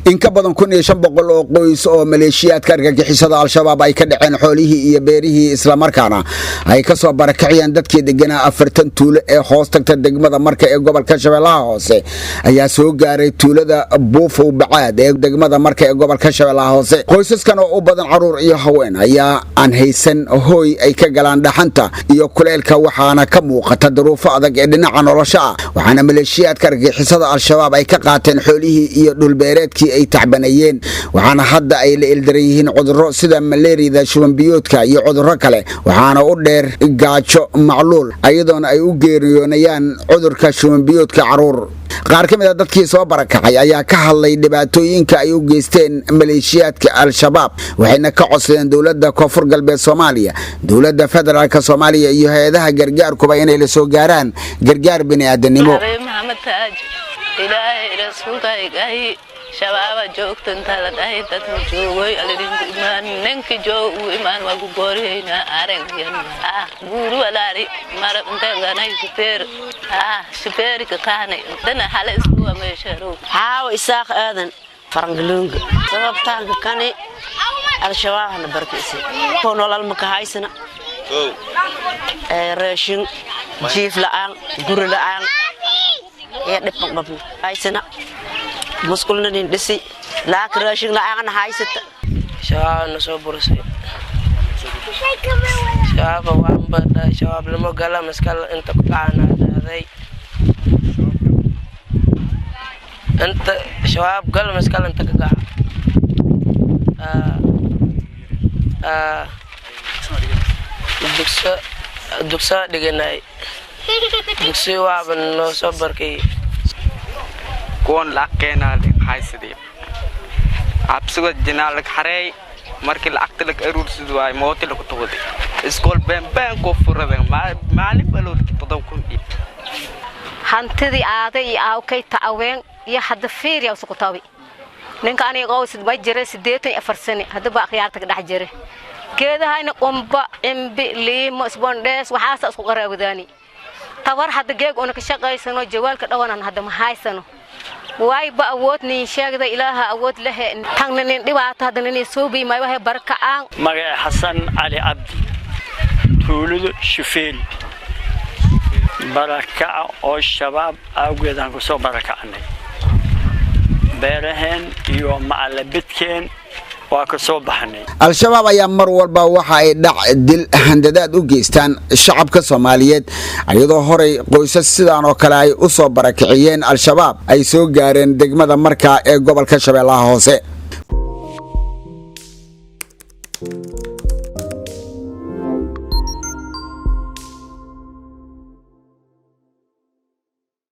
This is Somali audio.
in ka badan 1500 oo qoys oo maleeshiyaadka argagixisada al-shabaab ay ka dhaceen xoolihii iyo beerihii isla markaana ay ka soo barakaciyeen dadkii deganaa 40 tuulo ee hoos tagta degmada marka ee gobolka Shabeellaha Hoose ayaa soo gaaray tuulada Buufow Bacaad ee degmada marka ee gobolka Shabeellaha Hoose. Qoysaskan oo u badan caruur iyo haween ayaa aan haysan hooy ay ka galaan dhaxanta iyo kuleelka waxaana ka muuqata duruufo adag ee dhinaca nolosha ah. waxaana maleeshiyaadka argagixisada al-shabaab ay ka qaateen xoolihii iyo dhul beereedkii ay tacbanayeen waxaana hadda ay la ildareeyeen cudurro sida malaariyada shuban biyoodka iyo cudurro kale waxaana u dheer gaajo macluul ayadoona ay u geeriyoonayaan cudurka shuban biyoodka caruur. qaar ka mid ah dadkii soo barakacay ayaa ka hadlay dhibaatooyinka ay u geysteen maleeshiyaadka al-shabaab waxayna ka codsadeen dawladda Koonfur Galbeed Soomaaliya, dawladda Federaalka Soomaaliya iyo hay'adaha gargaarkuba inay la soo gaaraan gargaar bini'aadanimo. شباب جوكت انت لدهي تتجوي الإيمان نك جو إيمان وجورينا أرنج بورو لاري مر انت غني سفير سفير كخاني دنا حال اسبوع ما يشرو هاو إساق آذن فرنجلونج سبب تانك كاني الشباب هنا بركيسي كونوا للمكهايسنا راشين جيف لان جور لان يا دبق بابو هايسنا مسكولنا ندسي لا كراشين لا أنا هايست شباب نصبر سي شباب وام بدا شباب لما قال مسكال أنت قطعنا هذي أنت شباب قال مسكال أنت قطع دكسا دقناي دكسي وابن نصبر كي كون لكينا هايسدي أبسط جنالك حري مركي لأكتلك أرور سدواي موتي لك تودي إسكول بين كوفر ذا ما لي بلور كتدوكم إيه هانتدي عادي أو كي تعوين يحد فير يا سقطاوي نك أنا قوي سدواي جري سديتني أفرسني هذا بقى خيارتك ده جري كده هاي نقوم إمبي لي مسبوندس وحاسة سقرا وداني تور حد جيك أنا كشقة سنو جوال كدوانا هذا ما هاي سنو واي بأودني شاكد إله أود له تانن دبعت هذا نسوبي ما يوه بركة مع حسن علي عبدي تولد شفيل بركة أو الشباب أو جدًا كسو بركة عني بيرهن يوم مع البتكين al-shabaab ayaa mar walba waxa ay dhac dil handadaad u geystaan shacabka Soomaaliyeed ayadoo horay qoysas sidaan oo kale ay u soo barakiciyeen al-shabaab ay soo gaareen degmada marka ee gobolka Shabeellaha Hoose.